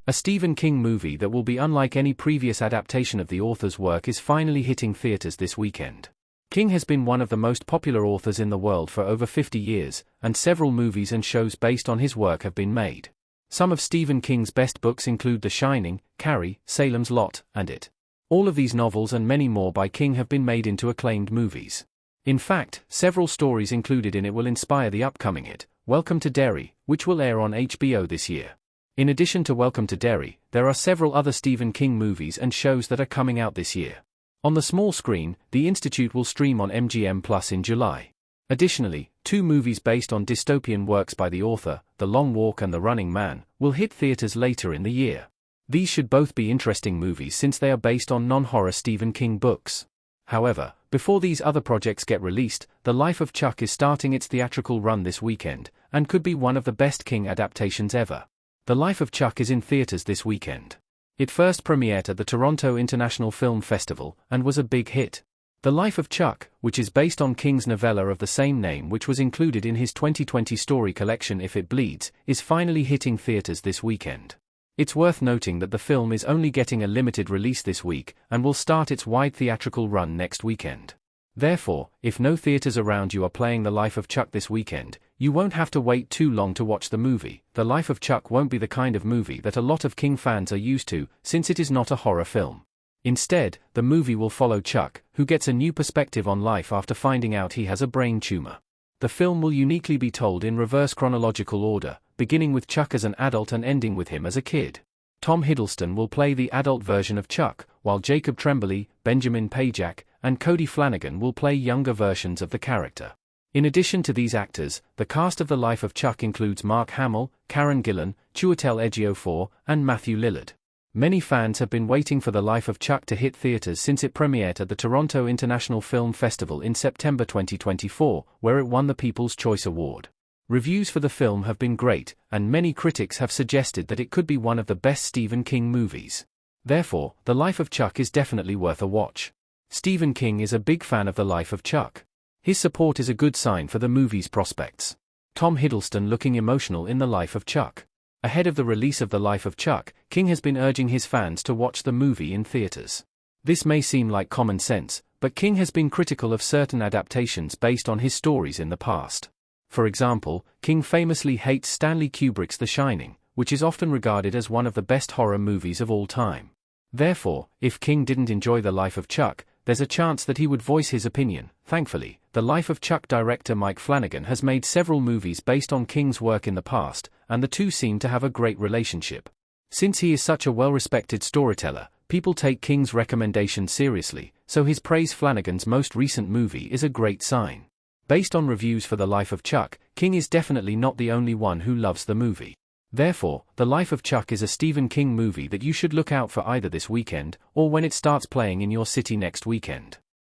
A Stephen King movie that will be unlike any previous adaptation of the author's work is finally hitting theaters this weekend. King has been one of the most popular authors in the world for over 50 years, and several movies and shows based on his work have been made. Some of Stephen King's best books include The Shining, Carrie, Salem's Lot, and It. All of these novels and many more by King have been made into acclaimed movies. In fact, several stories included in it will inspire the upcoming hit, Welcome to Derry, which will air on HBO this year. In addition to Welcome to Derry, there are several other Stephen King movies and shows that are coming out this year. On the small screen, The Institute will stream on MGM Plus in July. Additionally, 2 movies based on dystopian works by the author, The Long Walk and The Running Man, will hit theaters later in the year. These should both be interesting movies since they are based on non-horror Stephen King books. However, before these other projects get released, The Life of Chuck is starting its theatrical run this weekend, and could be one of the best King adaptations ever. The Life of Chuck is in theaters this weekend. It first premiered at the Toronto International Film Festival, and was a big hit. The Life of Chuck, which is based on King's novella of the same name which was included in his 2020 story collection If It Bleeds, is finally hitting theaters this weekend. It's worth noting that the film is only getting a limited release this week, and will start its wide theatrical run next weekend. Therefore, if no theaters around you are playing The Life of Chuck this weekend, you won't have to wait too long to watch the movie. The Life of Chuck won't be the kind of movie that a lot of King fans are used to, since it is not a horror film. Instead, the movie will follow Chuck, who gets a new perspective on life after finding out he has a brain tumor. The film will uniquely be told in reverse chronological order, beginning with Chuck as an adult and ending with him as a kid. Tom Hiddleston will play the adult version of Chuck, while Jacob Tremblay, Benjamin Pajak, and Cody Flanagan will play younger versions of the character. In addition to these actors, the cast of The Life of Chuck includes Mark Hamill, Karen Gillan, Chiwetel Ejiofor, and Matthew Lillard. Many fans have been waiting for The Life of Chuck to hit theaters since it premiered at the Toronto International Film Festival in September 2024, where it won the People's Choice Award. Reviews for the film have been great, and many critics have suggested that it could be one of the best Stephen King movies. Therefore, The Life of Chuck is definitely worth a watch. Stephen King is a big fan of The Life of Chuck. His support is a good sign for the movie's prospects. Tom Hiddleston looking emotional in The Life of Chuck. Ahead of the release of The Life of Chuck, King has been urging his fans to watch the movie in theaters. This may seem like common sense, but King has been critical of certain adaptations based on his stories in the past. For example, King famously hates Stanley Kubrick's The Shining, which is often regarded as one of the best horror movies of all time. Therefore, if King didn't enjoy The Life of Chuck, there's a chance that he would voice his opinion. Thankfully, The Life of Chuck director Mike Flanagan has made several movies based on King's work in the past, and the two seem to have a great relationship. Since he is such a well-respected storyteller, people take King's recommendations seriously, so his praise Flanagan's most recent movie is a great sign. Based on reviews for The Life of Chuck, King is definitely not the only one who loves the movie. Therefore, The Life of Chuck is a Stephen King movie that you should look out for either this weekend, or when it starts playing in your city next weekend.